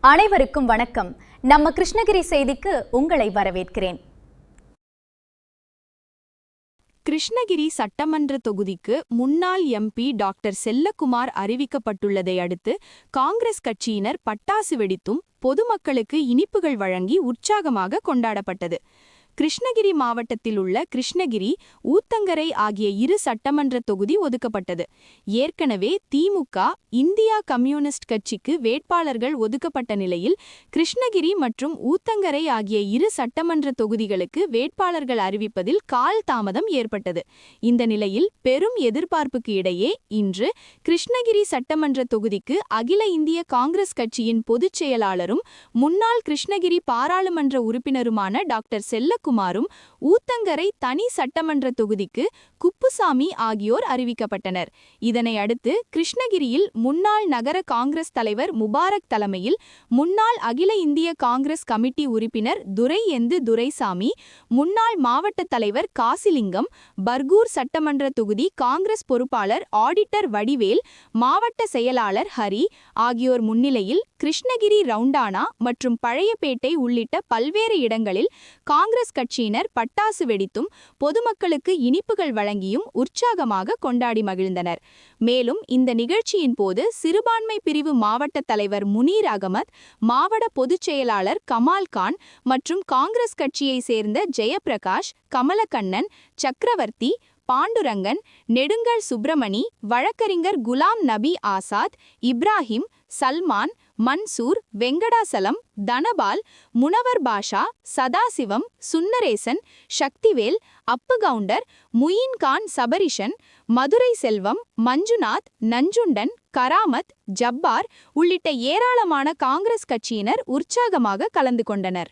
அனைவருக்கும் வணக்கம். நம்ம கிருஷ்ணகிரி செய்திக்கு உங்களை வரவேற்கிறேன். கிருஷ்ணகிரி சட்டமன்ற தொகுதிக்கு முன்னாள் எம்பி டாக்டர் செல்லக்குமார் அறிவிக்கப்பட்டுள்ளதை அடுத்து காங்கிரஸ் கட்சியினர் பட்டாசு வெடித்தும் பொதுமக்களுக்கு இனிப்புகள் வழங்கி உற்சாகமாக கொண்டாடப்பட்டது. கிருஷ்ணகிரி மாவட்டத்தில் உள்ள கிருஷ்ணகிரி, ஊத்தங்கரை ஆகிய இரு சட்டமன்ற தொகுதி ஒதுக்கப்பட்டது. ஏற்கனவே திமுக, இந்தியா கம்யூனிஸ்ட் கட்சிக்கு வேட்பாளர்கள் ஒதுக்கப்பட்ட நிலையில் கிருஷ்ணகிரி மற்றும் ஊத்தங்கரை ஆகிய இரு சட்டமன்ற தொகுதிகளுக்கு வேட்பாளர்கள் அறிவிப்பதில் கால் தாமதம் ஏற்பட்டது. இந்த நிலையில் பெரும் எதிர்பார்ப்புக்கு இடையே இன்று கிருஷ்ணகிரி சட்டமன்ற தொகுதிக்கு அகில இந்திய காங்கிரஸ் கட்சியின் பொதுச் செயலாளரும் முன்னாள் கிருஷ்ணகிரி பாராளுமன்ற உறுப்பினருமான டாக்டர் செல்லக்குமாரும் ஊத்தங்கரை தனி சட்டமன்ற தொகுதிக்கு குப்புசாமி ஆகியோர் அறிவிக்கப்பட்டனர். இதனை அடுத்து கிருஷ்ணகிரியில் முன்னாள் நகர காங்கிரஸ் தலைவர் முபாரக் தலைமையில் முன்னாள் அகில இந்திய காங்கிரஸ் கமிட்டி உறுப்பினர் துரைசாமி, முன்னாள் மாவட்ட தலைவர் காசிலிங்கம், பர்கூர் சட்டமன்ற தொகுதி காங்கிரஸ் பொறுப்பாளர் ஆடிட்டர் வடிவேல், மாவட்ட செயலாளர் ஹரி ஆகியோர் முன்னிலையில் கிருஷ்ணகிரி, ரவுண்டானா மற்றும் பழையப்பேட்டை உள்ளிட்ட பல்வேறு இடங்களில் காங்கிரஸ் கட்சியினர் பட்டாசு வெடித்தும் பொதுமக்களுக்கு இனிப்புகள் வழங்கியும் உற்சாகமாக கொண்டாடி மகிழ்ந்தனர். மேலும் இந்த நிகழ்ச்சியின் போது சிறுபான்மை பிரிவு மாவட்ட தலைவர் முனீர் அகமத், மாவட்ட பொதுச் செயலாளர் கமால்கான் மற்றும் காங்கிரஸ் கட்சியை சேர்ந்த ஜெயப்பிரகாஷ், கமலக்கண்ணன், சக்கரவர்த்தி, பாண்டுரங்கன், நெடுங்கல் சுப்பிரமணி, வழக்கறிஞர் குலாம் நபி ஆசாத், இப்ராஹிம், சல்மான், மன்சூர், வெங்கடாசலம், தனபால், முனவர் பாஷா, சதாசிவம், சுன்னரேசன், சக்திவேல், அப்புகவுண்டர், முயின்கான் சபரிஷன், மதுரை செல்வம், மஞ்சுநாத், நஞ்சுண்டன், கராமத், ஜப்பார் உள்ளிட்ட ஏராளமான காங்கிரஸ் கட்சியினர் உற்சாகமாக கலந்து கொண்டனர்.